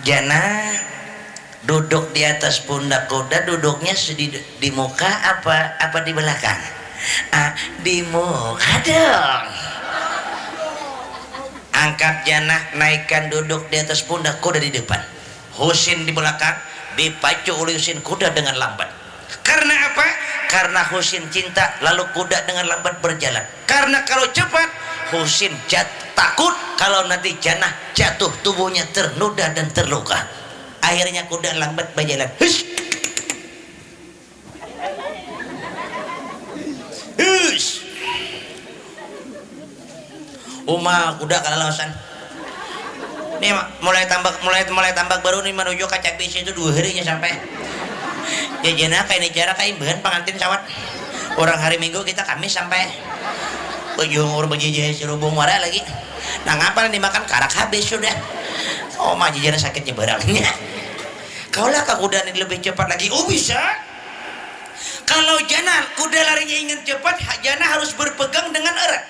Jana duduk di atas pundak kuda, duduknya di muka apa di belakang? Di muka dong. Angkat Jana, naikkan duduk di atas pundak kuda di depan, Husin di belakang, dipacu oleh Husin kuda dengan lambat. Karena apa? Karena Husin cinta, lalu kuda dengan lambat berjalan. Karena kalau cepat Husin takut kalau nanti Jana jatuh, tubuhnya ternoda dan terluka. Akhirnya kuda lambat berjalan. Hush. Hush. Kuda kalalasan. Ini mulai tambak baru nih menuju kaca bis itu 2 harinya sampai. Ya Jana kayak ini jarak kayak imbahan pengantin sawat. Orang hari Minggu kita Kamis sampai. Ujung berjejer serubung warna lagi. Nah ngapa dimakan karak habis sudah. Oh mah Jana sakitnya barangnya. Kaulah kuda ini lebih cepat lagi. Oh bisa. Kalau Jana kuda larinya ingin cepat, Jana harus berpegang dengan erat.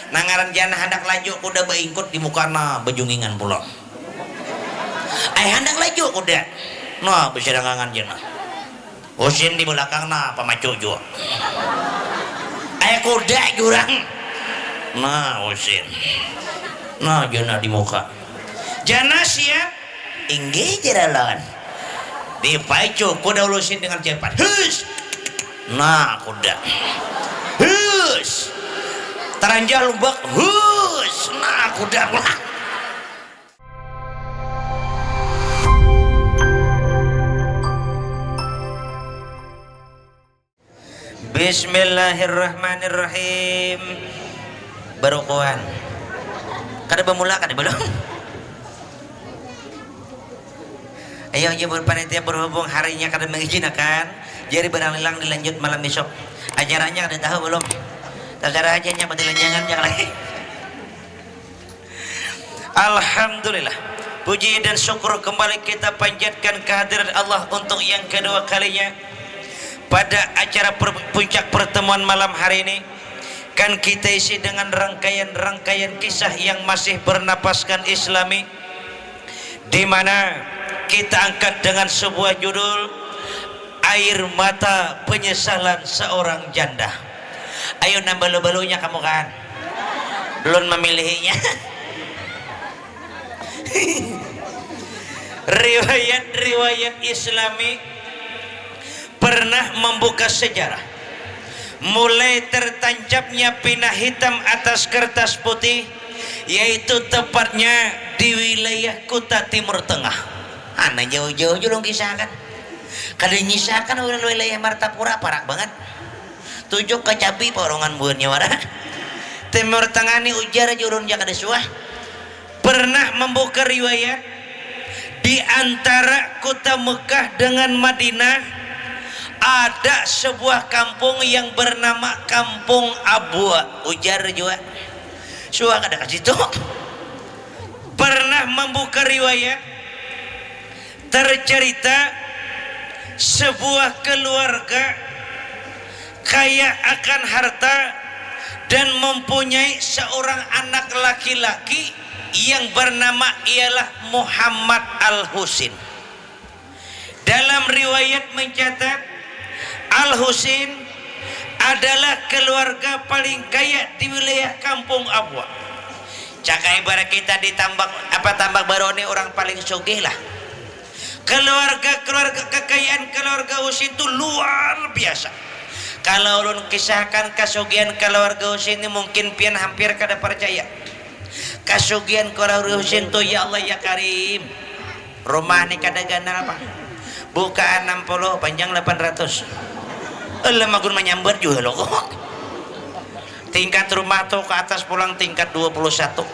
Nangaran Jana hendak laju, kuda beingkut di mukana bejungingan pulau. Hendak laju kuda. Nah bisa dangangan Jana. Husin di belakang nah pemacu juga. Kuda jurang. Nah Husin. Nah Jana di muka. Jana siap. Inggih jeralan. Dipacu kuda ulusin dengan cepat. Hush. Nah kuda. Hush. Teranjal lumbak. Hush. Nah kuda. Bismillahirrahmanirrahim. Barukuhan. Kada bermula kada belum? Ayo jebur panitia berhubung harinya kada mengizinkan, jadi barang lelang dilanjut malam besok. Ajarannya kada tahu belum? Terserah aja nya jangan lagi. Alhamdulillah. Puji dan syukur kembali kita panjatkan kehadiran Allah untuk yang kedua kalinya pada acara puncak pertemuan malam hari ini. Kan kita isi dengan rangkaian kisah yang masih bernapaskan Islami, di mana kita angkat dengan sebuah judul Air Mata Penyesalan Seorang Janda. Ayo nambah balunya kamu kan belum memilihnya. Riwayat Islami pernah membuka sejarah mulai tertancapnya pina hitam atas kertas putih, yaitu tepatnya di wilayah Kuta Timur Tengah. Anak jauh-jauh dong kisahkan. Kada nyisahkan wilayah Martapura parak banget. Tujuh kecapi porongan buahnya wara. Timur Tengah ni ujar jurun jaka desuah. Pernah membuka riwayat di antara kota Mekah dengan Madinah ada sebuah kampung yang bernama Kampung Abwa. Ujar juga. Suah kada kasih tu. Pernah membuka riwayat tercerita sebuah keluarga kaya akan harta dan mempunyai seorang anak laki-laki yang bernama ialah Muhammad Al-Husin. Dalam riwayat mencatat Al-Husin adalah keluarga paling kaya di wilayah Kampung Abwa. Cakai ibarat kita di tambak baru ini orang paling sugih lah. Keluarga kekayaan keluarga Husin itu luar biasa. Kalau ulun kisahkan kasugihan keluarga Husin ini mungkin pian hampir kada percaya. Kasugihan keluarga Husin itu ya Allah ya Karim. Rumah ini kada ganal apa? Bukaan 60, panjang 800. Allah magun menyambar juga loh. Tingkat rumah tuh ke atas pulang tingkat 21.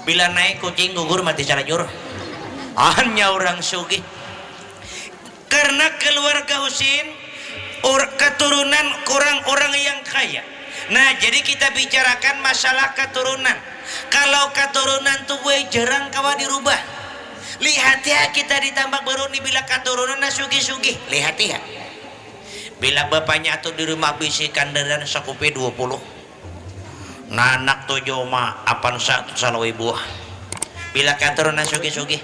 Bila naik kucing gugur mati carajur. Hanya orang sugih. Karena keluarga Husin keturunan orang yang kaya. Nah jadi kita bicarakan masalah keturunan. Kalau keturunan tuh gue jarang kawa dirubah. Lihat ya kita ditambah baru nih bila keturunan sugi-sugi. Lihat ya. Bila bapaknya tuh di rumah bisikan dan sakupi 20. Nah anak 7 mah apan satu salawi buah. Bila keturunan sugi-sugi.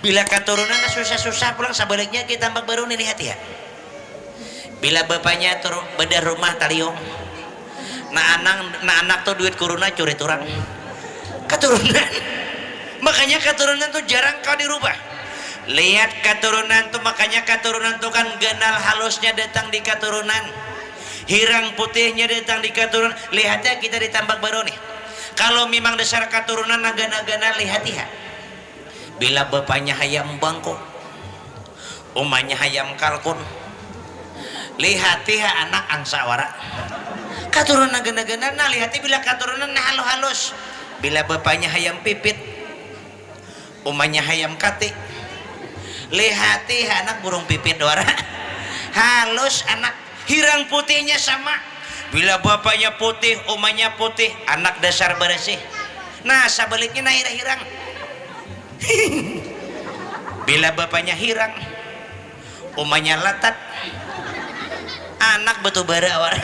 Bila keturunan susah-susah pulang sebaliknya kita tambak baru nih, lihat ya. Bila bapaknya bedah rumah taliung, nah anak tuh duit kuruna curi turang keturunan. Makanya keturunan tuh jarang kau dirubah. Lihat keturunan tuh, makanya keturunan tuh kan genal halusnya datang di keturunan, hirang putihnya datang di keturunan. Lihatnya kita ditambak baru nih. Kalau memang dasar keturunan naga-naga, lihat ya. Bila bapaknya hayam bangkok, umanya hayam kalkun, lihat ya anak angsawara keturunan naga-naga. Nah lihat bila keturunan nah halus. Bila bapaknya hayam pipit, umanya hayam kati, lihat ya anak burung pipit dora halus. Anak hirang putihnya sama. Bila bapaknya putih, umanya putih, anak dasar bersih. Nah sebaliknya nah hirang. Bila bapaknya hirang, umanya latat, anak batu bara awal.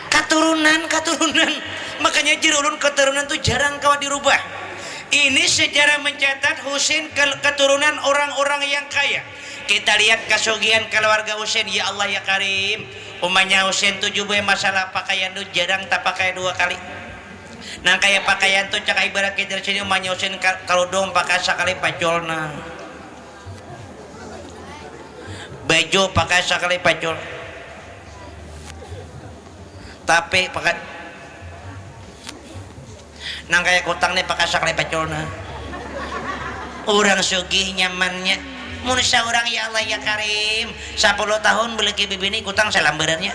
Keturunan. Makanya jirulun keturunan tuh jarang kau dirubah. Ini sejarah mencatat Husain keturunan orang-orang yang kaya. Kita lihat kesugihan keluarga Husain, ya Allah ya Karim. Umanya Husain 7 masalah pakaian tuh jarang tak pakai 2 kali. Nah kayak pakaian tuh cak ibarat kita di sini umanya Husain kalau dong pakai sekali pacolna, baju pakai sekali pacol, tapi pakai nang kayak kutang nih pakai sekali pacolna. Orang sugih nyamannya manusia orang ya Allah ya Karim 10 tahun beli bibini kutang salambarannya,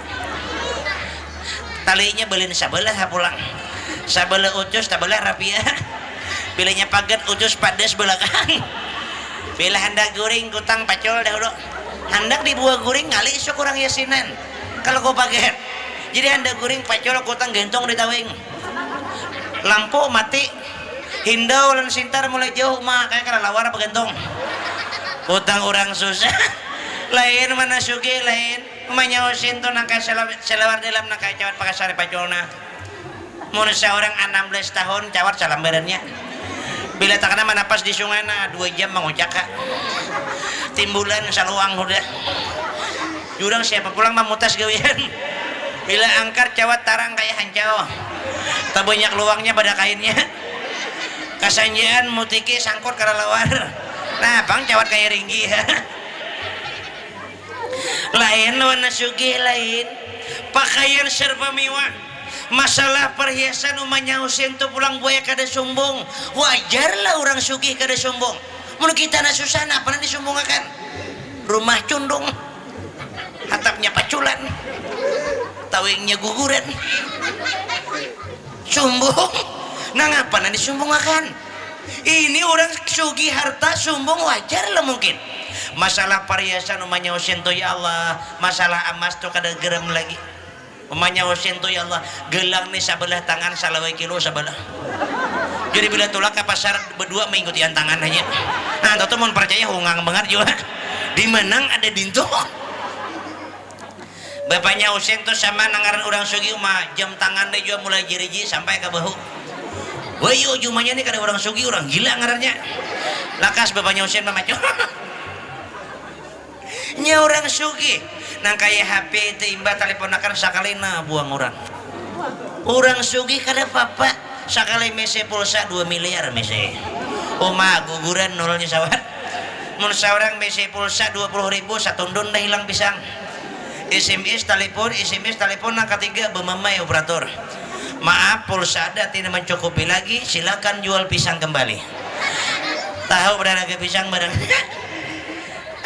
talinya beliin sabelah pulang. Sabelah ucus tabelah rapia. Bilanya paget ucus padas belakang. Bila hendak guring kutang pacol dahulu. Hendak dibuat guring ngali isuk kurang yasinan. Kalau kau paget. Jadi hendak guring pacol kutang gentong di tawing. Lampu mati. Hindau dan sintar mulai jauh mah kayak karena lawar apa gentong. Kutang orang susah. Lain mana sugi lain. Umanya Husain tuh nangka selawar dalam nangka cawat pakai sari pacolna. Mun seorang 16 tahun cawat salambarannya. Bila tak kena manapas di sungai na 2 jam mengucak timbulan saluang udah. Jurang siapa pulang mamutas gawian. Bila angkat cawat tarang kayak hancau. Tak banyak luangnya pada kainnya. Kasanjian mutiki sangkut karena lawar. Nah bang cawat kayak ringgi. Lain warna sugih lain. Pakaian serba mewah. Masalah perhiasan umanya Husain tuh pulang buaya kada sombong. Wajarlah orang sugih kada sombong. Mun kita na susah apa nanti sombongakan. Rumah cundung, atapnya paculan, tawingnya guguran. Sombong. Nah ngapa nanti sombongakan? Ini orang sugih harta sombong wajarlah mungkin. Masalah perhiasan umanya Husain tuh ya Allah, masalah emas tuh kada gerem lagi. Umanya Husain tuh ya Allah gelang nih sebelah tangan salawai kilo sebelah. Jadi bila tulak ke pasar berdua mengikutian tangan aja. Nah tuh mau percaya hungang banget juga. Di menang ada dinto. Bapaknya Husain tuh sama nangaran orang sugi mah jam tangan deh juga mulai jeri-jeri sampai ke bahu. Wayo jumanya nih kada orang sugi orang gila ngarannya. Lakas bapaknya Husain mah macam. Nya orang sugi. Nang kayak HP timba teleponakan sakali na buang orang sugih kada apa-apa sakali mese pulsa 2 miliar mese oma guguran nolnya sawat. Mun seorang mese pulsa 20.000 satundun dah hilang pisang. SMS telepon nang ketiga bemamai operator, maaf pulsa ada tidak mencukupi lagi, silakan jual pisang kembali. Tahu berharga pisang barang.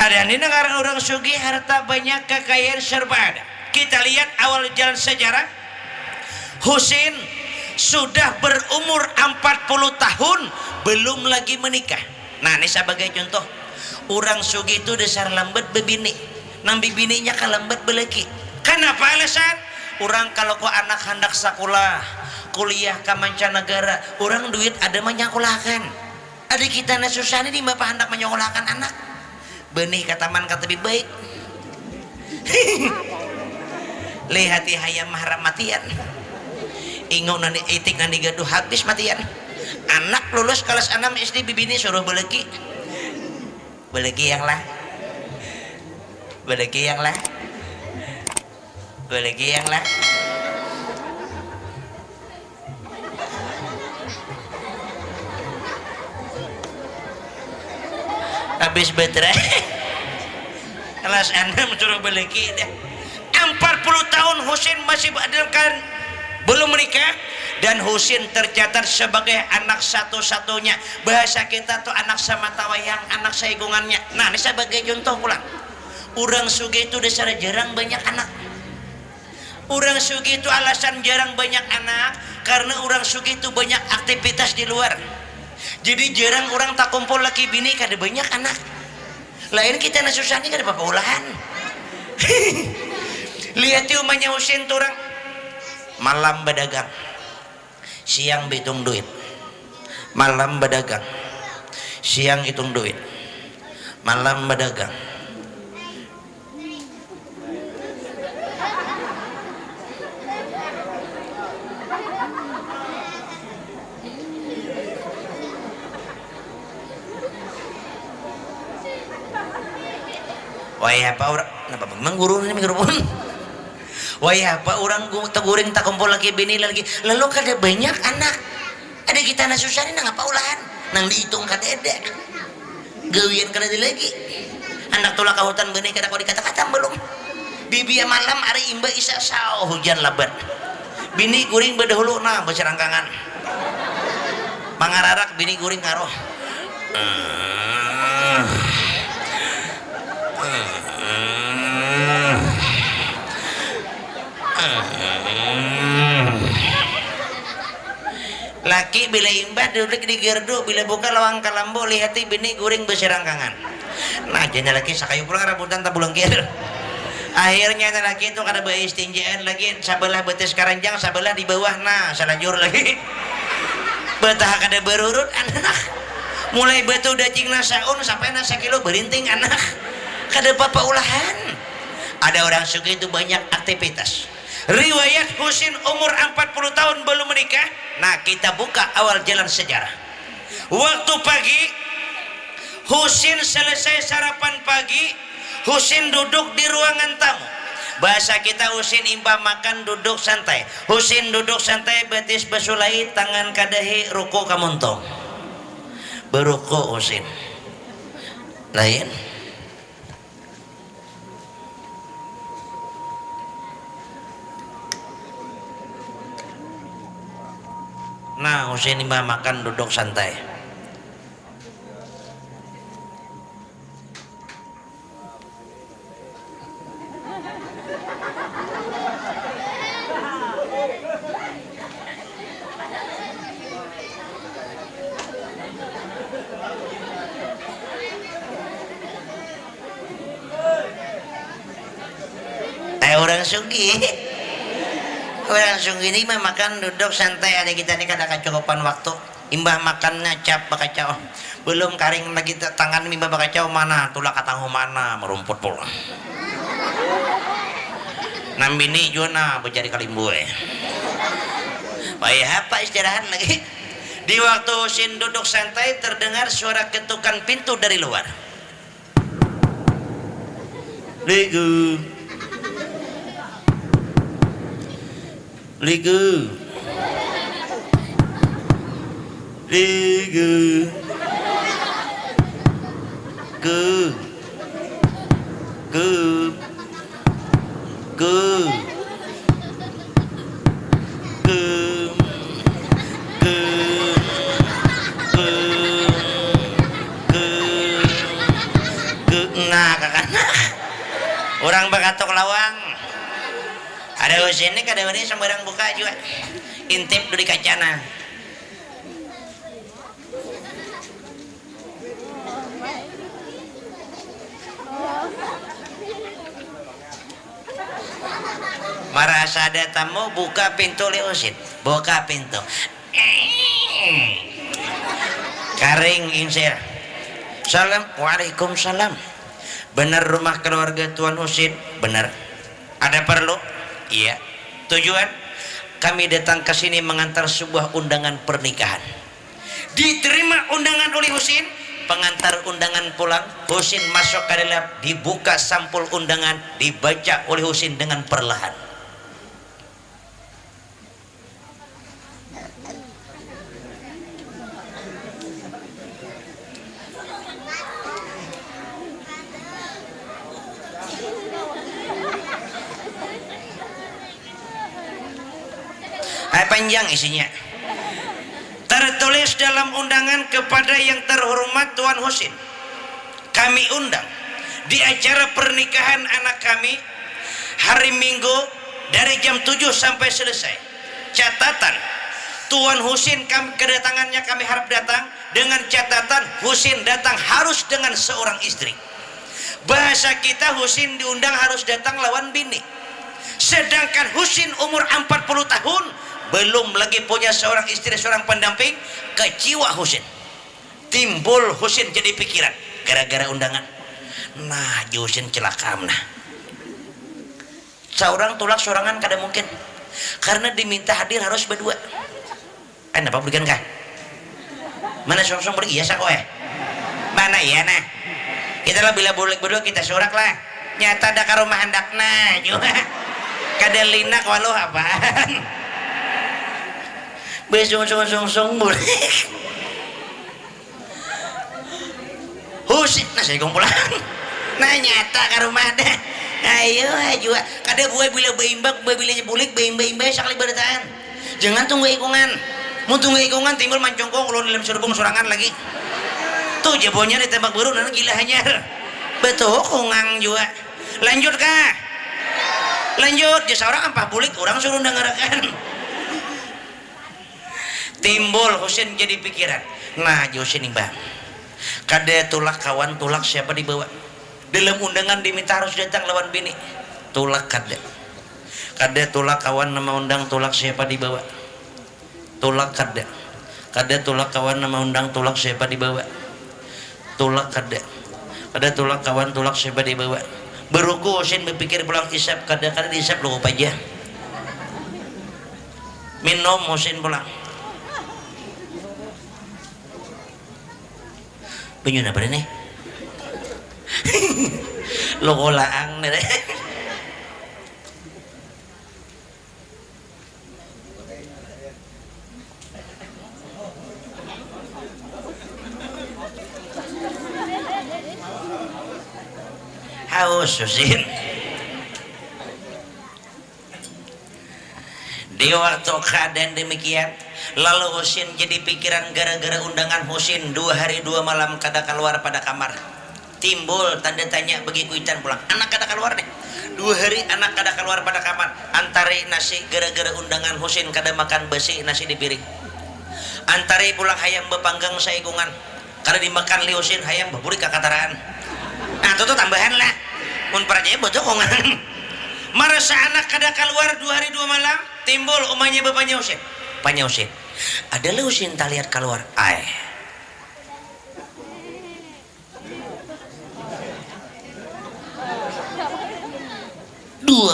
Ada di negara orang sugih harta banyak, kekayaan serba ada. Kita lihat awal jalan sejarah. Husain sudah berumur 40 tahun belum lagi menikah. Nah ini sebagai contoh. Orang sugih itu dasar lambat bebini. Nang bibininya kalambat belaki. Kenapa alasan? Orang kalau kau anak hendak sekolah, kuliah ke mancanegara, orang duit ada menyekolahkan. Ada kita na susah nih di bapak hendak menyekolahkan anak. Benih kataman kata lebih baik. Lihati hayam mahram matian. Ingat nanti itik nanti gaduh habis matian. Anak lulus kelas 6 SD bibini suruh beleki. Belegi yang lah, belegi yang lah, belegi yang lah. Habis baterai kelas 6 suruh belegi deh. 40 tahun Husin masih kan belum menikah, dan Husin tercatat sebagai anak satu-satunya. Bahasa kita tuh anak sama tawayang, anak saigungannya. Nah ini sebagai contoh pulang, orang sugi itu dasar jarang banyak anak. Orang sugi itu alasan jarang banyak anak karena orang sugi itu banyak aktivitas di luar. Jadi jarang orang tak kumpul lagi bini kada banyak anak. Lain kita nasusani kada apa ulahan. Lihat tuh umahnya Husin tuh orang malam berdagang, siang hitung duit. Malam berdagang, siang hitung duit. Malam berdagang. Wah apa orang, kenapa memang guru ini guru pun? Wah apa orang teguring tak kumpul lagi bini lagi, lalu kada banyak anak, ada kita nasusani nang apa ulahan, nang dihitung kada ada, gawian kada ada lagi, anak tulak kahutan bini kada kau dikata-kata belum, bibia malam hari imba isa sao hujan lebat, bini guring berdahulu nah berserangkangan, mangararak bini guring ngaroh. Laki bila imbah duduk di gerdu, bila buka lawang kalambo lihati bini guring berserangkangan. Nah jadinya laki sakayu pulang rambutan tak pulang kir. Akhirnya laki itu kada beristinjaan lagi, sabelah betis karanjang, sabelah di bawah, nah salajur lagi. Betah kada berurut anak. Mulai batu dacing nasaun sampai nasa kilo berinting anak. Kada apa ulahan. Ada orang sugi itu banyak aktivitas. Riwayat Husin umur 40 tahun belum menikah. Nah kita buka awal jalan sejarah. Waktu pagi Husin selesai sarapan pagi, Husin duduk di ruangan tamu. Bahasa kita Husin imbah makan duduk santai. Husin duduk santai, betis besulai, tangan kadahi, ruku kamuntong. Beruku Husin lain. Nah Husin imbah makan duduk santai. Orang sugi, orang sugi ini mah makan duduk santai. Ada kita ini kada kecukupan waktu. Imbah makannya cap bakacau, belum karing lagi tangan imbah bakacau mana tulak katangu mana merumput pula. Nambini jona berjari kalimbu. Baik apa istirahat lagi. Di waktu Husin duduk santai terdengar suara ketukan pintu dari luar. Ligu. Ligu, ligu, gu, gu, gu, gu, gu, nah kakak, orang bakatok lawang. Ada Husin ini kada wani sembarang buka juga. Intip di kacana. Merasa ada tamu buka pintu li Husin. Buka pintu. Karing insir. Salam, waalaikumsalam. Benar rumah keluarga Tuan Husin? Benar. Ada perlu? Iya. Tujuan kami datang ke sini mengantar sebuah undangan pernikahan. Diterima undangan oleh Husin, pengantar undangan pulang, Husin masuk ke dalam, dibuka sampul undangan, dibaca oleh Husin dengan perlahan. Panjang isinya. Tertulis dalam undangan, kepada yang terhormat Tuan Husin, kami undang di acara pernikahan anak kami hari Minggu dari jam 7 sampai selesai. Catatan, Tuan Husin kedatangannya kami harap datang dengan catatan Husin datang harus dengan seorang istri. Bahasa kita, Husin diundang harus datang lawan bini. Sedangkan Husin umur 40 tahun belum lagi punya seorang istri, seorang pendamping. Kecewa Husin, timbul Husin jadi pikiran gara-gara undangan. Nah Husin celaka nah. Seorang tulak sorangan kada mungkin, karena diminta hadir harus berdua. Apa berikan kah? Mana song-song pergi ya sako mana ya nah. Kita lah bila boleh berdua kita sorak lah. Nyata ada ke rumah handakna juga. Kada linak walau apaan. Besong boleh. Husin nah saya kumpulan. Nah nyata ke rumah dah. Ayo juga. Kada buai bila beimbak, bila nyebulik, beimbak sakali bertahan. Jangan tunggu ikungan. Mau tunggu ikungan timbul mancongkong kalau dalam surbung sorangan lagi. Tuh jabonya ditembak baru dan gila hanyar. Betul kungang juga. Lanjut kah? Lanjut. Jasa orang apa bulik orang suruh dengarkan. Timbul Husin jadi pikiran. Nah Husin nih bang, kada tulak kawan, tulak siapa dibawa dalam undangan, diminta harus datang lawan bini. Tulak kada tulak kawan nama undang, tulak siapa dibawa. Tulak kada tulak kawan nama undang, tulak siapa dibawa. Tulak kada tulak kawan, tulak siapa dibawa. Beruku Husin berpikir pulang isap, kada diisap lupa aja. Minum Husin pulang. Penyun apa nih? Loko laang nih. Haus Husin. Di waktu keadaan demikian, lalu Husin jadi pikiran gara-gara undangan. Husin 2 hari 2 malam kada keluar pada kamar. Timbul tanda tanya bagi kuitan pulang. Anak kada keluar nih. 2 hari anak kada keluar pada kamar. Antari nasi gara-gara undangan Husin kada makan besi nasi di piring. Antari pulang hayam bepanggang saikungan. Kada dimakan li Husin hayam beburik kakataraan. Nah itu tuh tambahan lah. Mun percaya betul kongan. Marasa anak kada keluar 2 hari 2 malam. Timbul umahnya bapaknya Husin. Panya Husin, adalah Husin tak lihat keluar. 2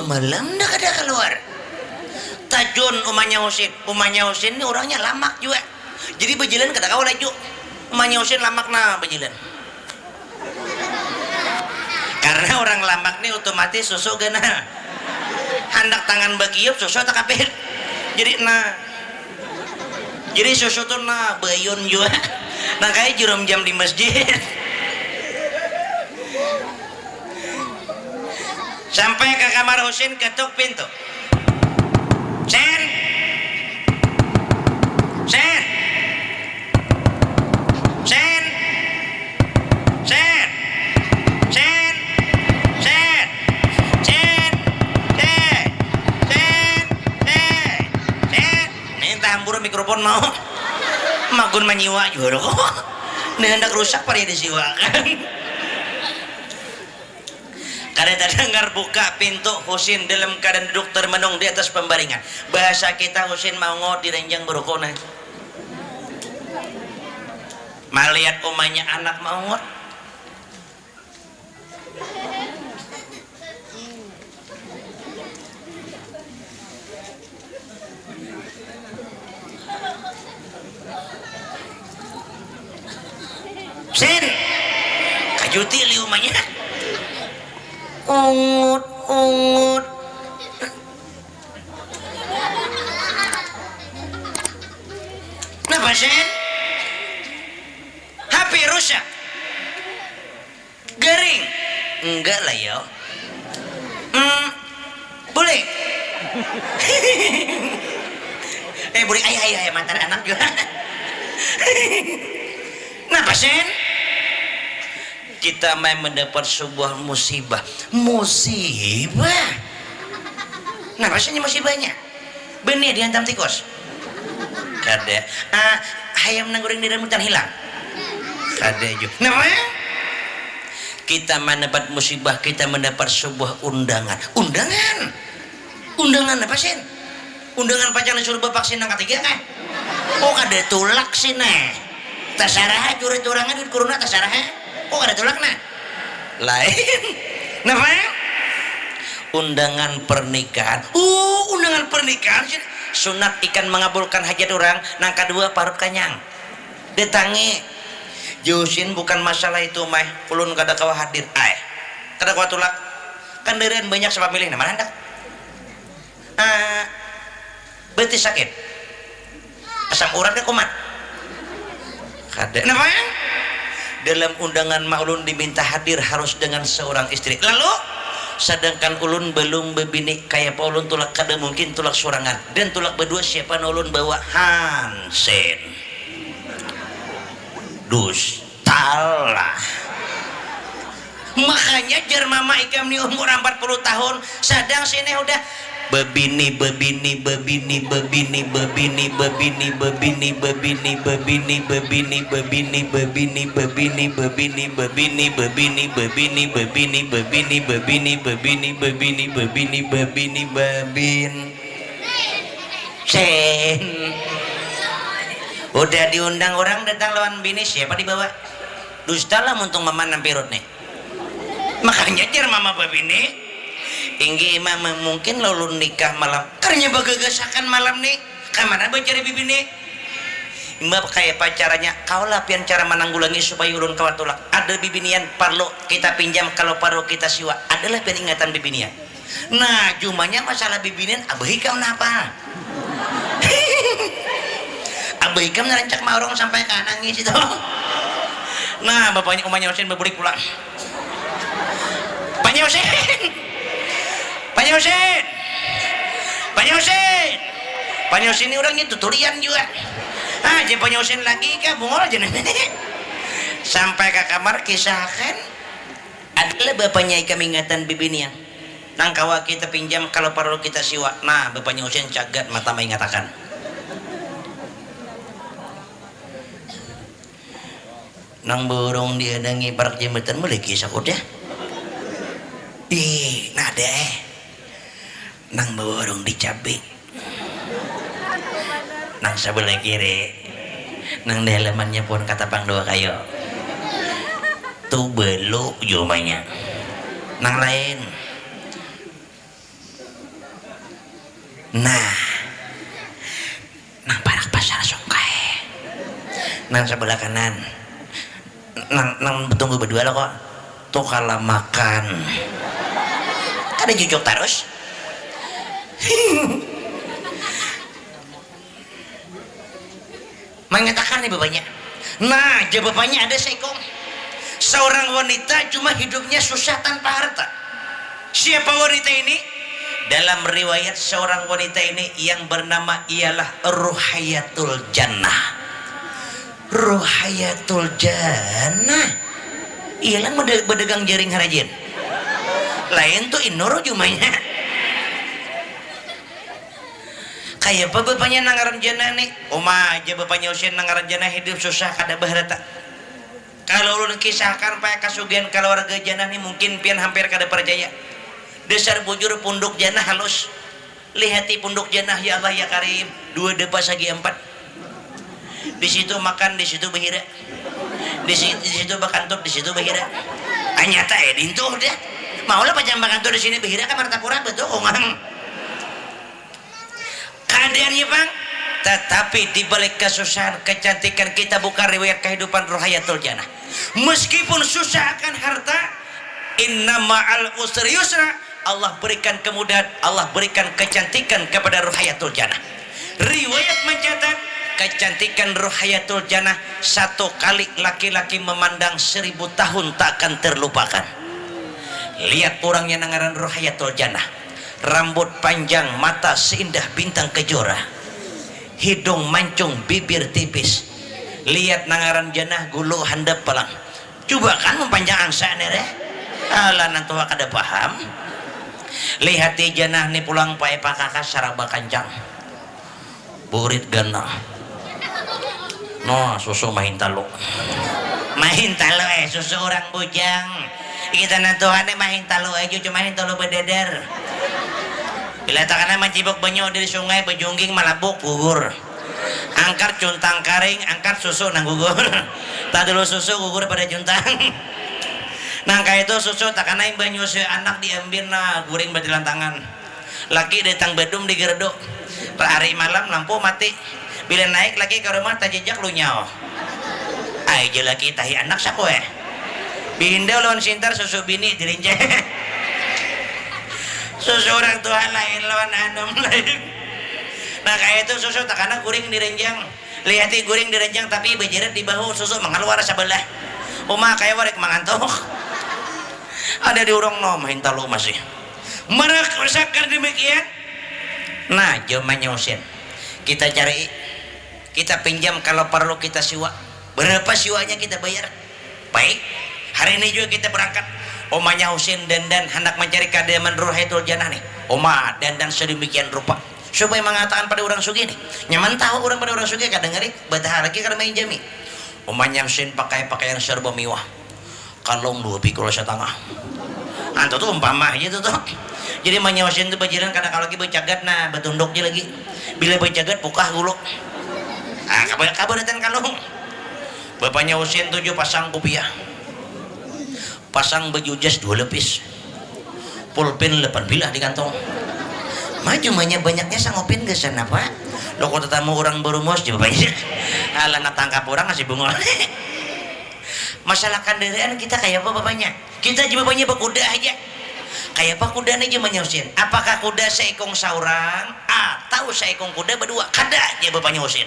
malam dah kada keluar. Tajun umahnya Husin ini orangnya lamak juga. Jadi berjalan kada kau laju. Umahnya Husin lamak nah berjalan. Karena orang lamak nih otomatis susu gana. Handak tangan bagiup susu tak kapit. Jadi susu tuh bayun juga. Nah kayak jurum jam di masjid. Sampai ke kamar Husin, ketuk pintu. Sen. Mikrofon mau magun menyiwa juga kok. Nah hendak rusak pada disiwakan. Kada dengar buka pintu Husin dalam keadaan duduk termenung di atas pembaringan. Bahasa kita Husin mau ngot di ranjang berukona. Melihat umahnya anak mau ngot. Sen cuti liumanya ungut ungut kenapa sih HP rusak garing enggak lah ya boleh boleh ayah mantan anak juga kenapa sen kita main mendapat sebuah musibah kenapa sih musibahnya benih dihantam tikus kada hayam nangguring di rambutan hilang kada juga kenapa kita mendapat musibah kita mendapat sebuah undangan apa sih undangan pacaran suruh vaksin yang ketiga kan kok ada tulak sih nah tasarah curang-curangan duit kuruna tasarah kok ada tulak nah lain kenapa undangan pernikahan sunat ikan mengabulkan hajat orang nang kedua parut kanyang detangi Jusin bukan masalah itu mah ulun kada kawa hadir kada kawa tulak kan deureun banyak sama milih nah mana hendak berarti sakit asam uratnya kumat kada kenapa dalam undangan mah ulun diminta hadir harus dengan seorang istri lalu sedangkan ulun belum bebini kayak pa ulun tulak kada mungkin tulak sorangan dan tulak berdua siapa ulun bawa Hansen dustalah makanya jar mama ikam ni umur 40 tahun sadang sini udah bebini sen udah diundang orang datang lawan bini siapa dibawa dusta lah untung mama nampirut nih makanya jar mama babini tinggi mama mungkin lalu nikah malam karena bagagasakan malam nih kemana cari bibi nih mbak kayak pacarannya kau lah pian cara menanggulangi supaya ulun kawat tulak ada bibinian perlu kita pinjam kalau perlu kita siwa adalah pian ingatan bibinian nah cumanya masalah bibinian abahikam napa abahikam nerancak marong sampai ke nangis itu nah bapaknya umanya Husin berburik pulang Pak Husin ini orangnya tutorian juga aja Pak Husin lagi kabungol aja sampai ke kamar kisahkan adalah bapaknya kami ingatan bibinian nang kawa kita pinjam kalau perlu kita siwa nah bapaknya Husin cagat mata mengatakan nang borong dia dangi parak jembatan mulai kisah udah nah deh nang borong dicabai nang sebelah kiri nang dalamannya pun kata pang dua kayo tuh beluk jumanya nang lain nah nang parak pasar songkai nang sebelah kanan nang tunggu berdua lo kok tuh kalah makan kada jujuk terus mengatakan nih bapaknya nah jawabannya ada seikong seorang wanita cuma hidupnya susah tanpa harta siapa wanita ini dalam riwayat seorang wanita ini yang bernama ialah Ruhayatul Jannah ialah berdagang jaring harajin lain tuh inoro jumanya kayak apa bapaknya nangaran jana nih aja bapaknya Husin nangaran jana hidup susah kada bahrata kalau lu kisahkan pakai kasugian kalau warga jana nih mungkin pian hampir kada percaya dasar bujur punduk jana halus lihati punduk jana ya Allah ya Karim 2 depas lagi 4 di situ makan di situ bahira di situ bakantut di situ bahira nyata dintuh deh maulah pajang bakantut di sini bahira kan martapura betul ongang keadaannya bang tetapi di balik kesusahan kecantikan kita bukan riwayat kehidupan Ruhayatul Jannah Meskipun susah akan harta, inna ma'al usri yusra, Allah berikan kemudahan, Allah berikan kecantikan kepada ruh hayatul jannah. Riwayat mencatat kecantikan ruh hayatul jannah satu kali laki-laki memandang 1000 tahun tak akan terlupakan. Lihat orang yang nangaran ruh hayatul jannah, rambut panjang, mata seindah bintang kejora, hidung mancung, bibir tipis. Lihat nangaran jannah gulu handap pelang. Coba kan mempanjang angsa nere, ala nantua kada paham. Lihat di jannah ni pulang pae pakaka saraba kanjang, burit gana, no susu mahin talo susu orang bujang. Kita nantuhane mahin talo cuma mahin talo bededer. Bila takana mencibuk banyu di sungai bejungging malabuk gugur. Angkat cuntang karing, angkat susu nang gugur. Tak dulu susu gugur pada cuntang. Nangka itu susu takana yang banyu si anak diambil na guring batilan tangan. Laki datang bedum di gerdok. Hari malam lampu mati. Bila naik lagi ke rumah tak jejak lu nyawa. Ay jelaki tahi anak saku Binda lawan sintar susu bini dirinjang. Susu orang tua lain lawan anom lain. Nah kayak itu susu takana guring direnjang. Lihati guring direnjang tapi bejeret di bahu susu mengeluar sebelah. Uma kayak warek mangantuk. Ada di urang no main talu masih. Meraksakan demikian. Nah jamannya usin. Kita cari, kita pinjam kalau perlu kita siwa. Berapa siwanya kita bayar? Baik. Hari ini juga kita berangkat. Omanya Husin dandan hendak mencari keadilan ruh hayatul jannah nih. Oma dandan sedemikian rupa supaya mengatakan pada orang sugi nih. Nyaman tahu orang pada orang sugi kadang ngeri betah lagi karena main jami. Omanya Husin pakai pakaian serba mewah. Kalung 2 pikul setengah. Antu tuh umpama gitu tuh. Jadi Manya Husin tuh bajiran kadang kalau lagi bercagat nah betunduknya lagi. Bila bercagat pukah gulu. Ah kabar datang kalung. Bapaknya Husin 7 pasang kopiah. Pasang baju jas 2 lepis, pulpen 8 bilah di kantong. Maju banyak banyaknya sanggupin ke sana pak. Lo kok tetamu orang berumur coba banyak. Ala nak tangkap orang ngasih bunga. Masalah kendaraan kita kayak apa bapaknya? Kita juga bapaknya berkuda aja. Kayak apa kuda aja menyusin? Apakah kuda seekong seorang atau seekong kuda berdua? Kada aja bapaknya Husin.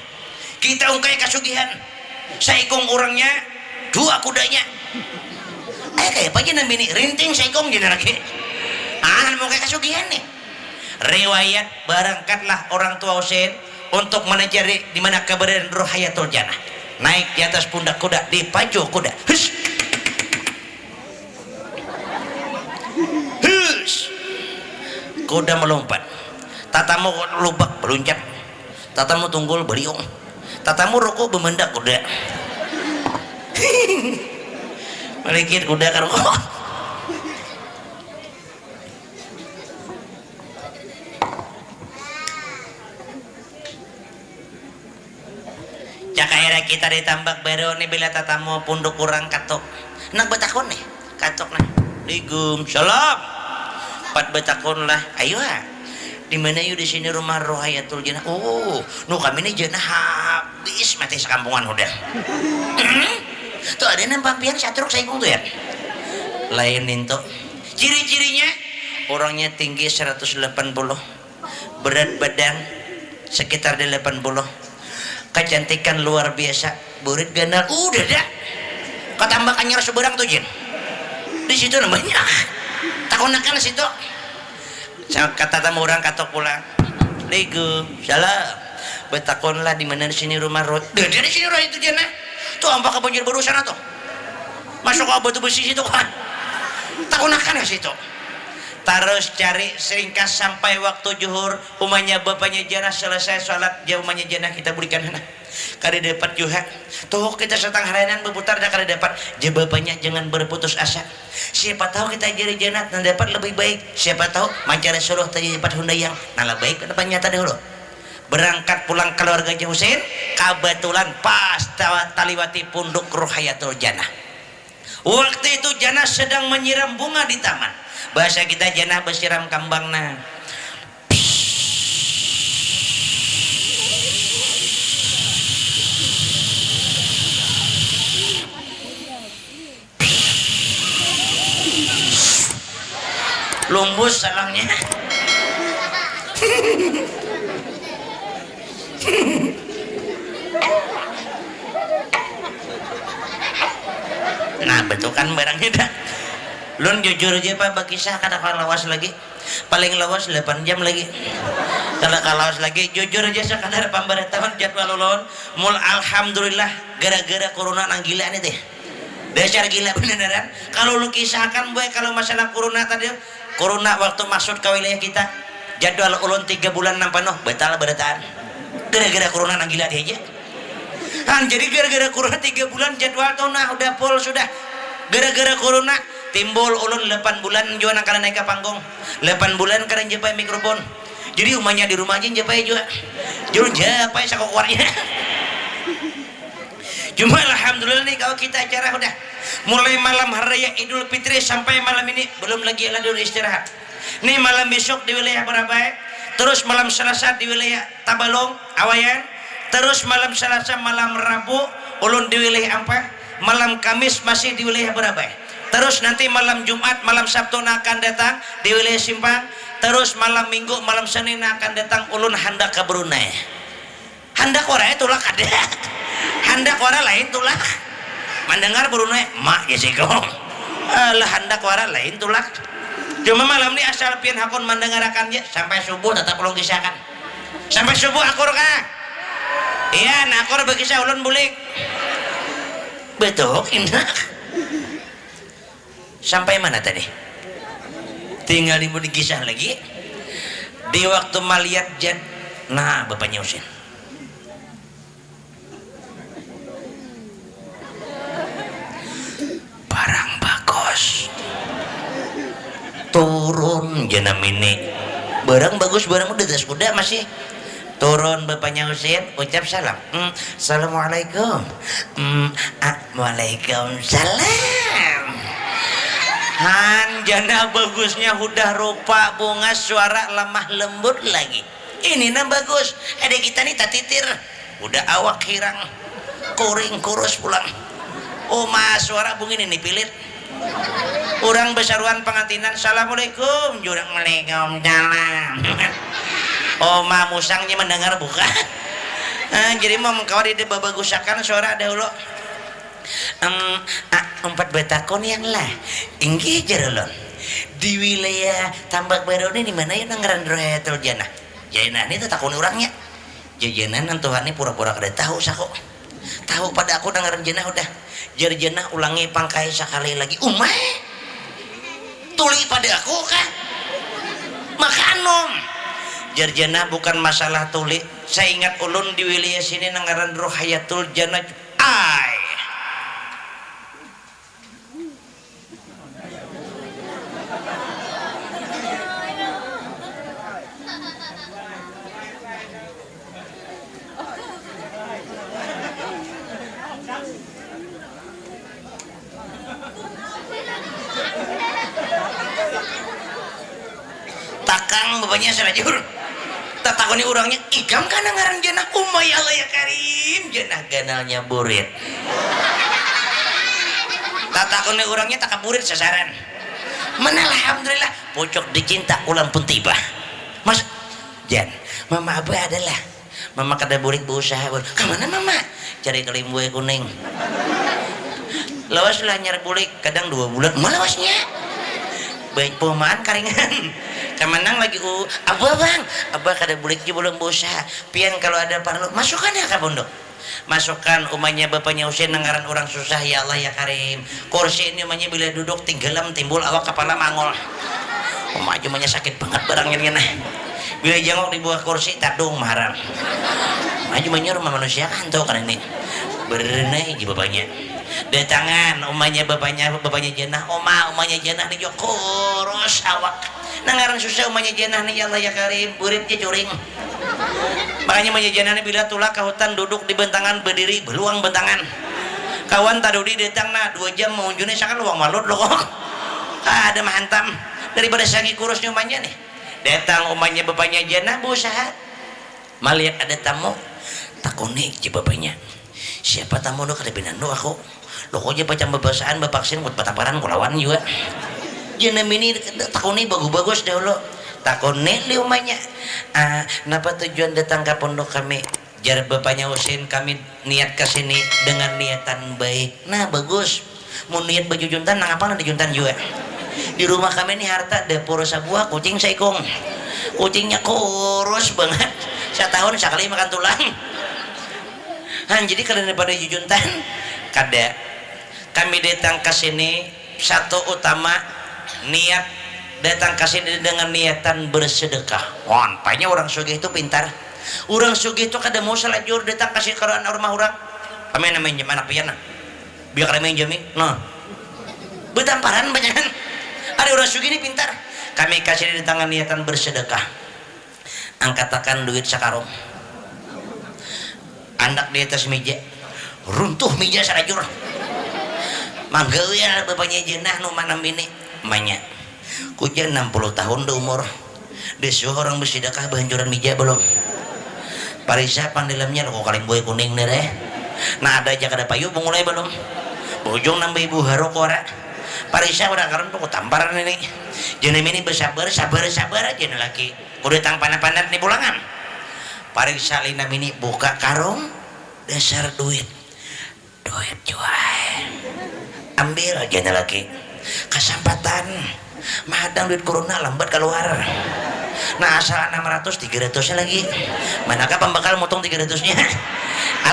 Kita ungkai kasugihan. Seekong orangnya, 2 kudanya. Kayak apa aja nabi nih rinting seikong jadi lagi mau kayak kasugihan nih. Riwayat berangkatlah orang tua Husin untuk mencari di mana keberadaan ruh hayatul jannah. Naik di atas pundak kuda, dipacu kuda. Hus. Hus. Kuda melompat. Tatamu lubak meluncat. Tatamu tunggul beriung. Tatamu rokok bemendak kuda. Malikit kuda kan cakaira kita ditambak baru nih bila tatamu punduk kurang katok nak betakon nih katok nah digum salam 4 betakon lah ayo di mana yuk di sini rumah roh hayatul jannah. Oh nu kami nih jannah habis mati sekampungan udah. Tuh ada nampampian satruk saikung tuh ya lain itu ciri-cirinya orangnya tinggi 180, berat badan sekitar 80, kecantikan luar biasa, burit gandal udah dah ketambah anyar seberang tuh Jin di situ namanya takonakan situ kata tamu orang katok pulang Assalamualaikum salam betakonlah di mana di sini rumah roh di sini roh itu Jin tuh ampak banjir berusaha tuh masuk ke batu besi situ kan takunakan ya situ terus cari seringkas sampai waktu zuhur umanya bapaknya jannah selesai sholat jauhnya jannah kita berikan hana kada dapat juga tuh kita setang harian berputar dah kada dapat bapaknya jangan berputus asa siapa tahu kita jadi jannah dan dapat lebih baik siapa tahu mancara suruh tadi dapat hundayang nah lebih baik ke depannya tadi dulu berangkat pulang keluarga Husin kebetulan pas taliwati punduk ruh hayatul jannah. Waktu itu jannah sedang menyiram bunga di taman. Bahasa kita jannah bersiram kambang nah. lumbus salangnya. Nah betul kan barangnya dah. Lun jujur aja Pak bakisah kada lawas lagi, paling lawas 8 jam lagi. Kalau kalawas lagi jujur aja sekadar pemberitahuan jadwal ulun mul alhamdulillah gara-gara corona nang gila nih teh. Dasar gila beneran. Kalau lu kisahkan boy kalau masalah corona tadi, corona waktu masuk ke wilayah kita jadwal ulun 3 bulan nang penuh batal berataan. Gara-gara corona nang gila dia aja. Jadi gara-gara corona 3 bulan jadwal tuh nah udah full sudah. Gara-gara corona timbul ulun 8 bulan juga karena naik ke panggung 8 bulan karena jepai mikrofon jadi rumahnya di rumah aja jepai juga jujur jepai sakokuarnya. Cuma alhamdulillah nih kalau kita acara udah mulai malam hari raya Idul Fitri sampai malam ini belum lagi ada dulu istirahat nih malam besok di wilayah Barabai terus malam Selasa di wilayah Tabalong Awayan terus malam Selasa malam Rabu ulun di wilayah Ampah malam Kamis masih di wilayah Barabai. Terus nanti malam Jumat, malam Sabtu akan datang di wilayah Simpang. Terus malam Minggu, malam Senin akan datang ulun handak ke Brunei. Handak orang itu lah kada. Handak orang lain tulah. Mendengar Brunei, mak ya sih kau. Lah handak orang lain tulah. Cuma malam ini asal pian hakun mendengarkan ya sampai subuh tetap ulun kisahkan. Sampai subuh akur kah? Iya, akur berkisah ulun bulik. Betul, indah. Sampai mana tadi? Tinggal ibu dikisah lagi. Di waktu maliat jad. Nah, bapaknya Husin. Barang bagus. Turun jenam ini. Barang bagus, barang udah das kuda masih. Turun bapaknya Husin, ucap salam. Assalamualaikum. Waalaikumsalam. Jana bagusnya udah rupa bunga suara lemah lembut lagi. Ini nah bagus. Ada kita nih tatitir. Udah awak hirang, kuring kurus pulang. Oh mas suara bunga ini pilit. Orang besaruan pengantinan. Assalamualaikum. Jurang Waalaikumsalam. Oh ma musangnya mendengar bukan. Jadi mau mengkawal di babagusakan suara dahulu. 4 betakon yang lah inggi jerolon di wilayah Tambak Baru ini di mana ya nanggaran rohetul janah janah ini takuni orangnya jajanan nantuhan ini pura-pura kada tahu sako tahu pada aku nanggaran janah udah jar janah ulangi pangkai sekali lagi umay tuli pada aku kan makanom jar janah bukan masalah tuli saya ingat ulun di wilayah sini nanggaran rohayatul janah ay bapaknya selajur tak takuni orangnya ikam kan ngaran jenah umay Allah ya karim jenah ganalnya burit tak takuni orangnya tak kaburit sasaran mana alhamdulillah pocok dicinta ulang pun tiba mas Jan mama abah adalah mama kada burik berusaha kemana mama cari kelimbu kuning lawas lah nyari bulik kadang 2 bulan malawasnya baik pemaan karingan kemenang lagi abah bang abah kada bulik juga belum berusaha pian kalau ada perlu masukkan ya kak bondok masukkan umanya bapaknya Husin nanggaran orang susah ya Allah ya karim kursi ini umanya bila duduk tinggalam timbul awak kepala mangol umanya umanya sakit banget barangnya nah bila jengok di bawah kursi tadung maharam maju umanya rumah manusia kan tuh kan ini berenai di bapaknya datangan umanya bapaknya jenah umanya jenah nih jo kurus awak nanggaran susah umanya jenah nih ya Allah ya karim buritnya curing makanya umanya jenah nih bila tulak ke hutan duduk di bentangan berdiri beluang bentangan kawan tadudi datang nah 2 jam mengunjungi sangat luang malut loh ada mahantam daripada sagi kurusnya umanya nih datang umanya bapaknya jenah berusaha melihat ada tamu takuni je bapaknya siapa tamu lo kada binando aku lo kok aja baca babasaan bapaksin buat bataparan kulawan juga jenah mini takuni bagus-bagus dahulu takuni liumanya napa tujuan datang ke pondok kami jar bapaknya Husin kami niat ke sini dengan niatan baik. Nah bagus mau niat baju juntan nang apa nanti juntan juga di rumah kami ini harta dapur sebuah kucing seikung kucingnya kurus banget setahun sekali makan tulang jadi kalau daripada juntan kada kami datang ke sini satu utama niat datang ke sini dengan niatan bersedekah. Nampaknya orang sugih itu pintar. Orang sugih itu kada mau selajur datang kasih ke rumah orang. Kami namanya anak pian. Biar kami jami. Nah. Betamparan banyak. Ada orang sugih ini pintar. Kami kasih di tangan niatan bersedekah. Angkatakan duit sakarung. Anak di atas meja. Runtuh meja selajur. Manggawi bapaknya jenah nu mana bini. Manya. Kujan 60 tahun di umur disuruh orang bersedekah bahancuran meja belum parisa pandilamnya kok kaling boy kuning nih nah ada aja kada payu mulai belum bujung nambah ibu haro kora parisa udah karun tuh tamparan ini jenis ini bersabar aja nih laki udah tang panat nih pulangan parisa lina mini buka karung dasar duit jual ambil aja nih laki kesempatan madang duit corona lambat keluar nah asal 600 300 nya lagi manakah pembakal motong 300 nya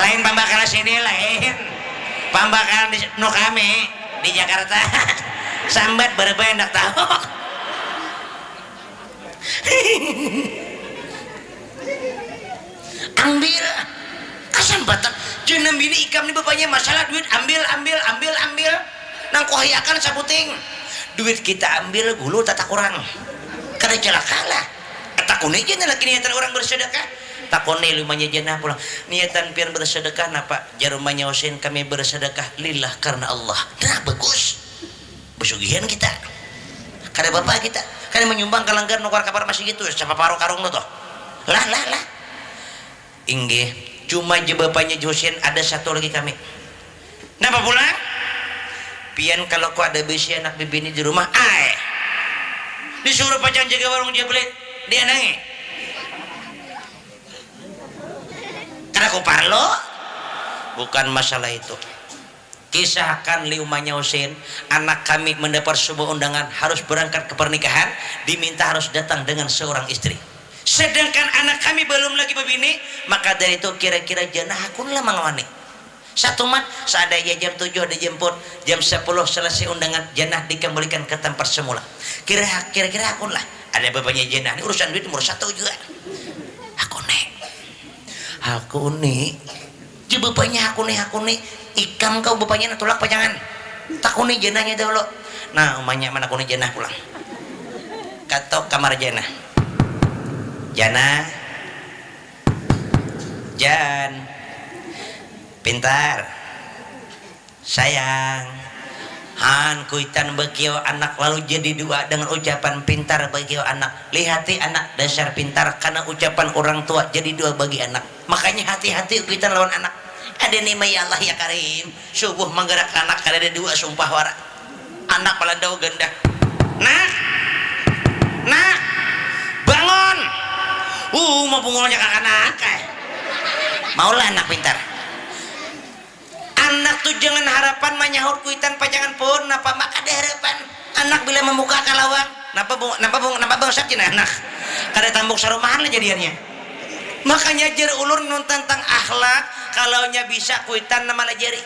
lain pembakal sini lain pembakal di no kami di Jakarta sambat berapa enak tahu ambil kesempatan jenam bini ikam nih bapaknya masalah duit ambil nang kohayakan sabuting duit kita ambil gulu tata kurang karena celaka lah takuni aja lagi niatan orang bersedekah takuni lumanya jenah pulang niatan pian bersedekah napa jarumanya Husin kami bersedekah lillah karena Allah nah bagus besugihan kita karena bapak kita karena menyumbang ke langgar nukar kabar masih gitu siapa paruh karung lo toh lah inggih cuma je bapaknya Husin ada satu lagi kami napa pulang pian kalau ku ada bisi anak bibini di rumah disuruh pajang jaga warung dia beli dia nangis karena ku parlo bukan masalah itu kisahkan liumanya Husin anak kami mendapat sebuah undangan harus berangkat ke pernikahan diminta harus datang dengan seorang istri sedangkan anak kami belum lagi bibini maka dari itu kira-kira janah akun lah mangawani satu mat seadanya jam 7 ada jemput jam 10 selesai undangan jenah dikembalikan ke tempat semula kira-kira akun lah ada bapaknya jenah ini urusan duit nomor 1 juga aku nih je bapaknya aku nih ikam kau bapaknya natulak pajangan takuni jenahnya dulu nah umanya mana kuni jenah pulang katok kamar jenah Jan pintar sayang han kuitan bagio anak lalu jadi dua dengan ucapan pintar bagio anak lihati anak dasar pintar karena ucapan orang tua jadi dua bagi anak makanya hati-hati kuitan lawan anak ada nih ya Allah ya Karim subuh menggerak anak kada ada dua sumpah wara anak palandau ganda nah bangun mau bungolnya ke anak maulah anak pintar anak tuh jangan harapan menyahur kuitan pajangan pun napa maka ada harapan anak bila membuka kalawang napa bangsat cina anak kada tambuk sarumahan lah jadiannya makanya jar ulur nun tentang akhlak kalaunya bisa kuitan nama lajari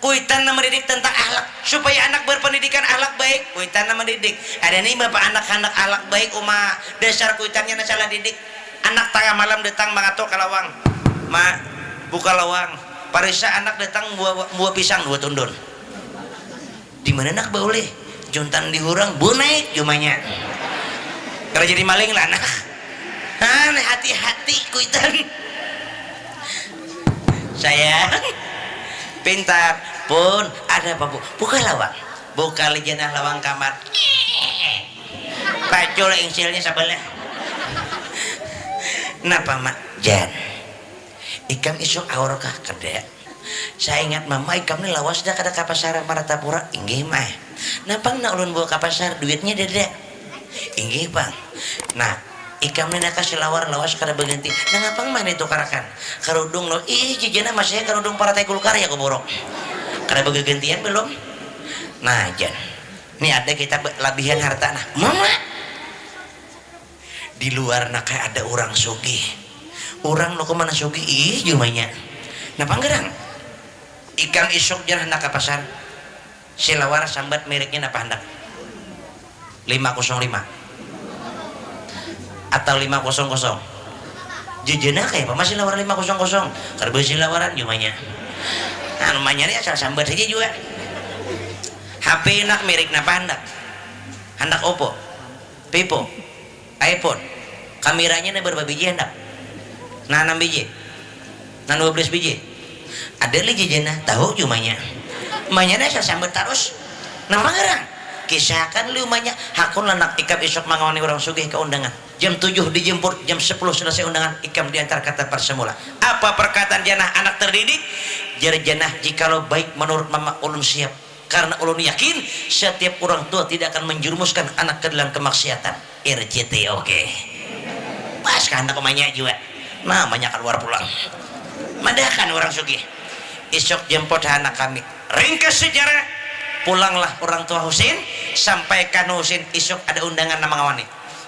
kuitan nama didik tentang akhlak supaya anak berpendidikan akhlak baik kuitan nama didik ada nih bapak anak-anak akhlak baik dasar kuitannya salah didik anak tengah malam datang mengatur kalawang buka lawang parisa anak datang buah pisang 2 tundun di mana anak boleh juntan dihurang bu naik jumanya karena jadi maling lah anak hati-hati kuitan sayang pintar pun ada apa bu buka lawang buka jenah lawang kamar pacul ingsilnya sabalah napa mak Jan ikam isuk aurokah kada saya ingat mama ikam ni lawas dah kada ka pasar Maratapura inggih mah Nampang na ulun bawa ke pasar duitnya dada. Inggih bang. Nah ikam nina kasih lawar lawas kada berganti. Nah ngapang mana itu karakan karudung lo jejana masih karudung Partai Golkar ya keborok kada bergantian belum. Nah jan ini ada kita labihan harta nah mama di luar nak kayak ada orang sugih orang lo kemana sugih jumanya nah panggerang ikan isuk jangan hendak ke pasar silawar sambat mereknya apa hendak 505 atau 500 jejena kayak apa masih lawar 500 karena silawaran jumanya nah namanya ini asal sambat saja juga HP nak merek napa hendak Oppo Vivo iPhone kameranya nih berapa biji hendak nah 6 biji nah 12 biji ada lagi jejena tahu jumanya namanya asal sambat terus nama ngerang kisahkan lu banyak hakun anak ikam isok mangawani orang sugih ke undangan jam 7 dijemput jam 10 selesai undangan ikam diantar kata persemula apa perkataan janah anak terdidik jar janah jikalau baik menurut mama ulun siap karena ulun yakin setiap orang tua tidak akan menjerumuskan anak ke dalam kemaksiatan RCT oke pas kan anak omanya juga namanya keluar pulang madakan orang sugih isok jemput anak kami ringkas sejarah pulanglah orang tua Husin sampaikan Husin isuk ada undangan nama ngawani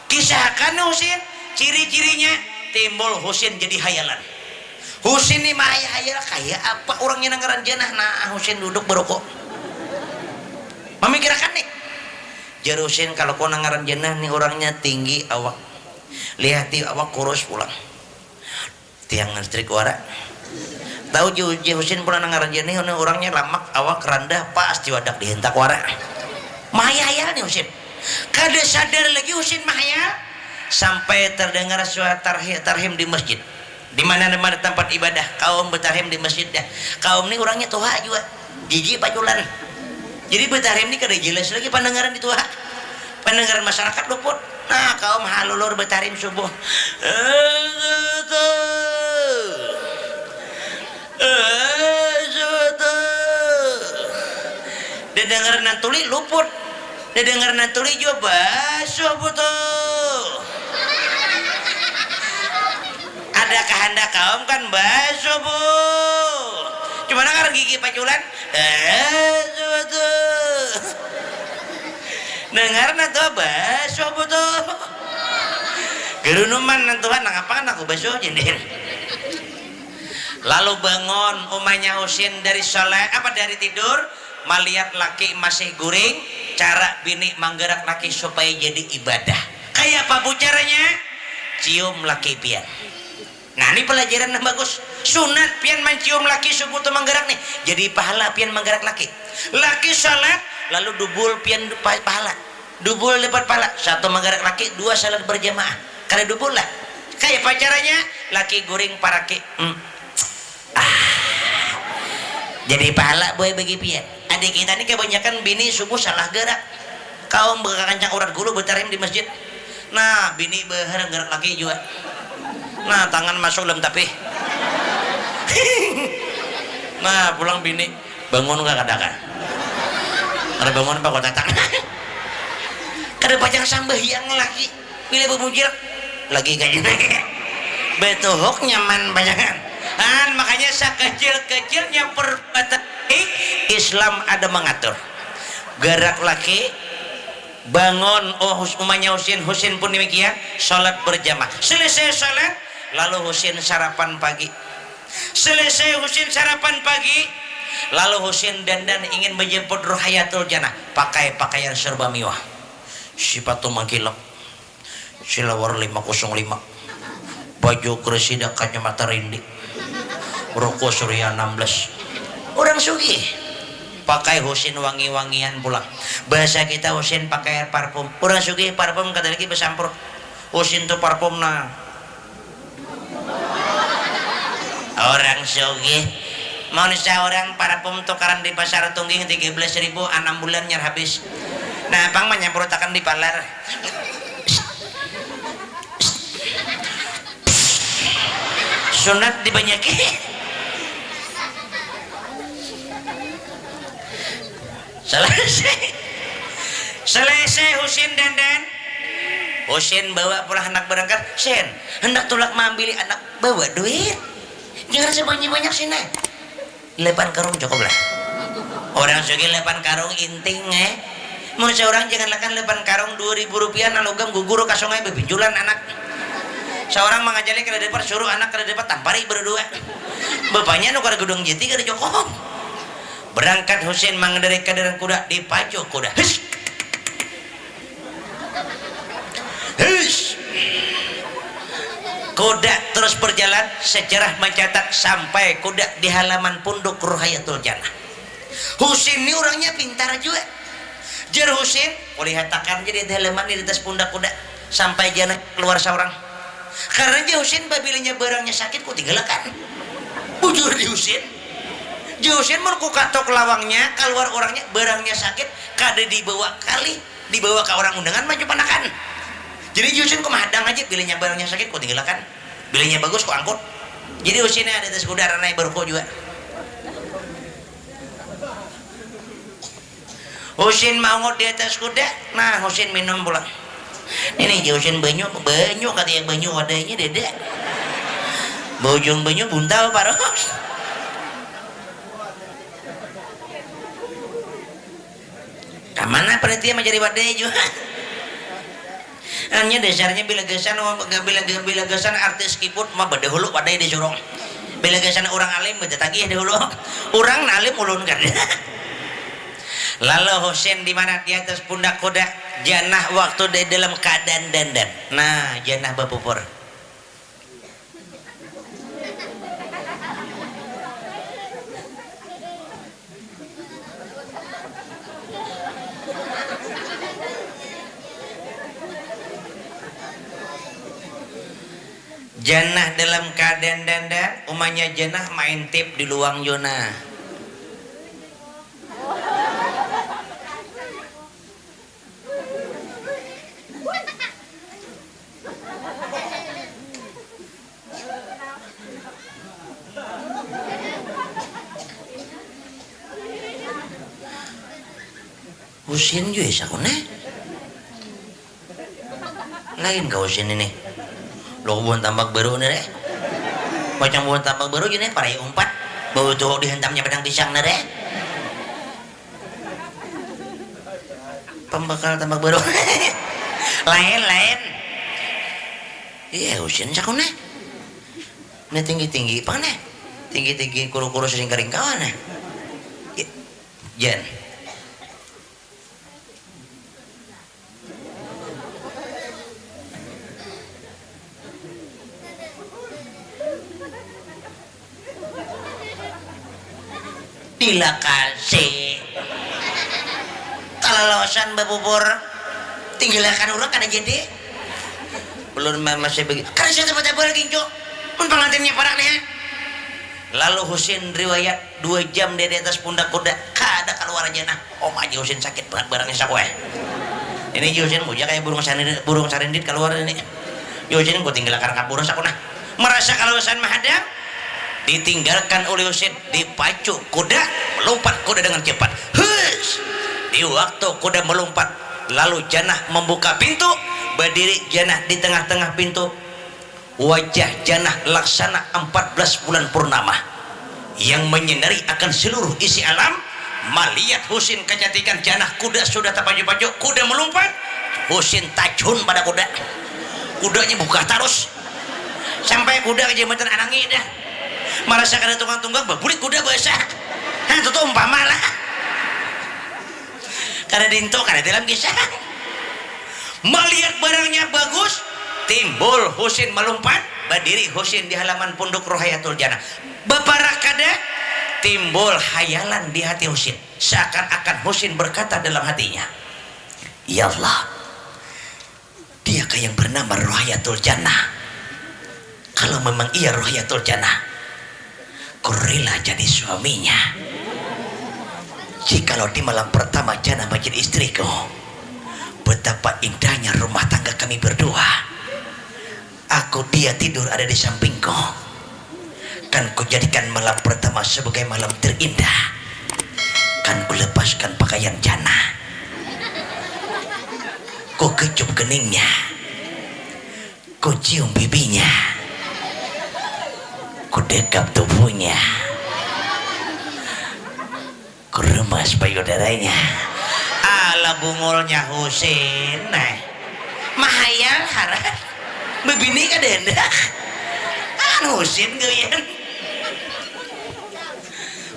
kisahkan Husin ciri-cirinya timbul Husin jadi hayalan Husin ini mah hayal kayak apa orangnya nanggaran janah nah Husin duduk berokok memikirkan nih jar Husin kalau kau nanggaran janah nih orangnya tinggi awak lihati awak kurus pulang tiang listrik warak tahu Ji Husin pernah nanggaran nih orangnya lamak awak rendah pasti wadak dihentak warak mahayal nih Husin kada sadar lagi Husin mahayal sampai terdengar suara tarhim di masjid di mana-mana tempat ibadah kaum bertarhim di masjid ya kaum ini orangnya tua juga gigi paculan jadi bertarhim ini kada jelas lagi pendengaran di tua pendengaran masyarakat luput nah kaum halulur bertarhim subuh dengar nantuli luput dengar nantuli juga basuh betul ada kehendak kaum kan basuh bu cuma nanggar gigi paculan betul dengar nanti basuh betul gerunuman nantuhan ngapain aku basuh jendel lalu bangun umahnya Husin dari sholat apa dari tidur melihat laki masih guring cara bini menggerak laki supaya jadi ibadah kayak apa bu caranya cium laki pian nah ini pelajaran yang bagus sunat pian mencium laki subuh tuh menggerak nih jadi pahala pian menggerak laki sholat lalu dubul pian pahala dubul dapat pahala satu menggerak laki dua salat berjamaah karena dubul lah kayak apa caranya laki guring paraki jadi pahala boy bagi pian adik kita ini kebanyakan bini subuh salah gerak kaum berkancang urat gulu bertarim di masjid nah bini beher gerak lagi juga nah tangan masuk dalam tapi nah pulang bini bangun gak kadakan ada bangun apa kau datang kada pajang sambah yang lagi pilih bumujir lagi kayaknya betuhuk nyaman bayangan makanya sekecil-kecilnya perbuatan Islam ada mengatur gerak laki bangun umahnya Husin pun demikian sholat berjamaah selesai sholat lalu Husin sarapan pagi selesai Husin sarapan pagi lalu Husin dandan ingin menjemput Ruhayatul Jannah pakai pakaian serba mewah sepatu mangkilap silawar 505 baju kresida kacamata rindik rokok surya 16 orang sugih pakai Husin wangi-wangian pulang bahasa kita Husin pakai air parfum orang sugih parfum kata lagi besampur Husin tuh parfum nah orang sugih manusia orang parfum tukaran di pasar tungging 13.000 6 bulan nyar habis nah pang menyamprotakan di palar sunat dibanyaki selesai Selesai Husin dandan, Husin bawa pulang anak berangkat. Sen, hendak tulak mengambil anak, bawa duit. Jangan sebanyak-banyak sini. 8 karung cukup lah. Orang sugi 8 karung inting mau seorang jangan lakan 8 karung 2.000 rupiah nalogam guguru kasongai bebinjulan anak. Seorang mengajari ke depan suruh anak ke depan tampari berdua. Bapaknya nu kada gudung jeti kada jokong. Berangkat Husin mengendarai kendaraan kuda dipacu kuda. Hush. Hush. Kuda terus berjalan, sejarah mencatat sampai kuda di halaman punduk Ruhayatul Jannah. Husin ini orangnya pintar juga. Jar Husin, lihat takkan jadi di halaman di atas pundak kuda sampai jannah keluar seorang. Karena Jar Husin babilinya barangnya sakit ku tinggalkan. Bujur di Husin. Jar Husin mau ku katok lawangnya keluar orangnya barangnya sakit kada dibawa ke orang undangan maju panakan. Jadi Husin ku mahadang aja bilihnya barangnya sakit ku tinggalkan. Bilihnya bagus ku angkut. Jadi Husinnya ada atas kuda ranai berko juga. Husin mau di atas kuda, nah Husin minum pulang. Ini Husin banyu katanya banyu wadahnya dede. Bojong banyu buntal paros. Kamana penelitian mencari wadah juga. Hanya dasarnya bila gasan artis kiput mah bedahulu wadah disurung. Bila gasan orang alim bertagih dahulu. Orang alim ulun kan. Lalu Husin di mana di atas pundak kuda, jannah waktu di dalam keadaan dandan. Nah, jannah bapupur. Jannah dalam keadaan dandan, umanya jannah main tip di luang zona. Husin juga sakune. Lain kau Husin ini. Lo buan tambak baru nih deh. Macam buan tambak baru gini parai umpat. Bau tuh dihentamnya pedang pisang nih deh. Pembakal tambak baru. lain. Iya Husin sakune. Ini tinggi apa nih? Tinggi kuru-kuru sering kering kawan nih. Jan. Bila kasih talalawasan babubur tinggalkan orang kada jadi belum masih begitu karena saya tempat lagi cok pun pengantinnya paraknya. Lalu Husin riwayat 2 jam di atas pundak kuda kada keluar jannah. Om aja Husin sakit berat barangnya sakwe. Ini Husin muja kayak burung sarindit keluar ini. Husin gua tinggalkan kapur sakuna merasa kalawasan mahadang. Ditinggalkan oleh Husin, dipacu kuda, melompat kuda dengan cepat. Hush! Di waktu kuda melompat, lalu jannah membuka pintu, berdiri jannah di tengah-tengah pintu. Wajah jannah laksana 14 bulan purnama yang menyinari akan seluruh isi alam. Melihat Husin kecantikan jannah, kuda sudah terpacu-pacu, kuda melompat. Husin tajun pada kuda. Kudanya buka tarus sampai kuda ke jembatan anangi dah. Merasa kada tukang tunggang babulik kuda basah. Itu tuh umpama lah. Kada dinto kada dalam kisah. Melihat barangnya bagus, timbul Husin melompat, berdiri Husin di halaman punduk Ruhayatul Jannah. Baparak kada timbul hayalan di hati Husin. Seakan-akan Husin berkata dalam hatinya, "Ya Allah, diakah yang bernama Ruhayatul Jannah? Kalau memang ia Ruhayatul Jannah, ku rela jadi suaminya. Jikalau di malam pertama jannah menjadi istriku, betapa indahnya rumah tangga kami berdua. Aku dia tidur ada di sampingku. Kan ku jadikan malam pertama sebagai malam terindah. Kan ku lepaskan pakaian jannah. kecup keningnya, ku cium pipinya, ku dekap tubuhnya, ku remas payudaranya. Ala bungulnya Husin mahayal harat bebini ka dendak kan Husin geuyeuh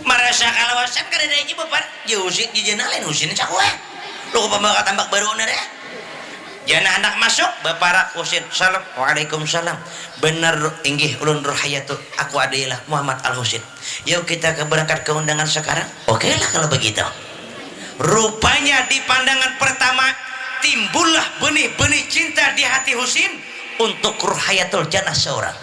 marasa kalawasan ka dendak hiji bebar jeung Husin jijeuna lain Husin cakue lu pembawa tambak baru deh jana anak masuk baparak Husin salam waalaikumsalam bener inggih ulun Rohayatul aku adalah Muhammad Al Husin yuk kita berangkat ke undangan sekarang oke lah kalau begitu. Rupanya di pandangan pertama timbullah benih-benih cinta di hati Husin untuk Rohayatul Jannah seorang.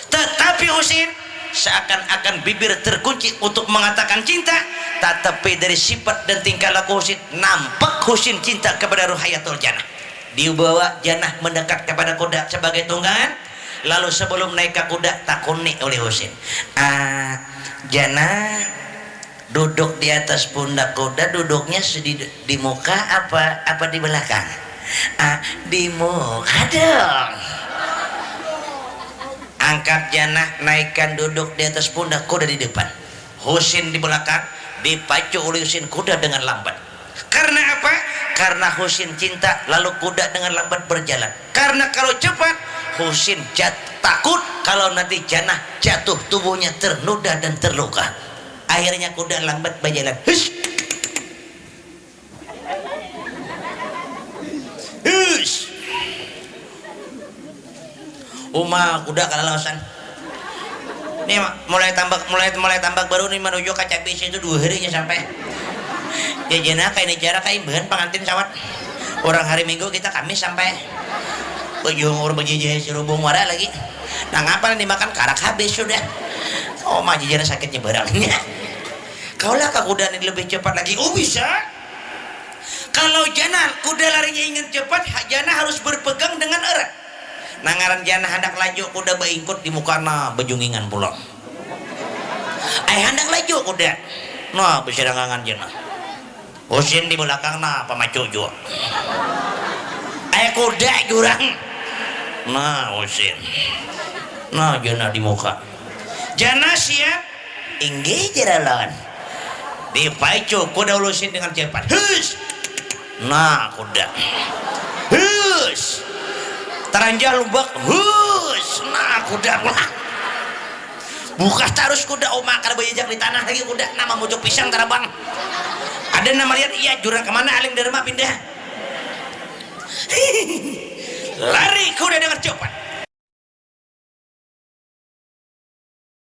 Tetapi Husin seakan-akan bibir terkunci untuk mengatakan cinta, tetapi dari sifat dan tingkah laku Husin nampak Husin cinta kepada Rohayatul Jannah. Dibawa Jannah mendekat kepada kuda sebagai tunggangan, lalu sebelum naik ke kuda takuni oleh Husin. Jannah duduk di atas pundak kuda, duduknya di muka apa di belakang? Di muka dong. Angkat Jannah, naikkan duduk di atas pundak kuda di depan, Husin di belakang, dipacu oleh Husin kuda dengan lambat. Karena apa? Karena Husin cinta, lalu kuda dengan lambat berjalan. Karena kalau cepat Husin takut kalau nanti Jannah jatuh, tubuhnya ternoda dan terluka. Akhirnya kuda lambat berjalan. Hush. Hush. Kuda kalalasan. Nih mulai tambak baru nih menuju kaca bis itu 2 harinya sampai. Jajana kayak ini cara kayak bahan pengantin sawat. Orang hari Minggu kita Kamis sampai. Ujung urang bejejeh serubung wara lagi. Nah ngapa dimakan karak habis sudah. Oh mah jajana sakitnya barangnya. Kaulah kuda ini lebih cepat lagi. Oh bisa. Kalau Jannah kuda larinya ingin cepat, Jannah harus berpegang dengan erat. Nangaran Jannah hendak laju kuda beingkut di mukana bejungingan pulang. Hendak laju kuda. Nah bisa dangangan Jannah. Husin di belakang nah pemacu juga. Kuda jurang. Nah Husin. Nah Jannah di muka. Jannah siap. Inggih jeralan. Dipacu kuda Husin dengan cepat. Hus. Nah kuda. Hus. Teranjah lubak. Hus. Nah kuda pulang. Buka terus kuda oma karena bejejak di tanah lagi kuda nama mojok pisang tarabang. Ada nama lihat iya jurang kemana alim derma pindah. Lari kuda dengan cepat.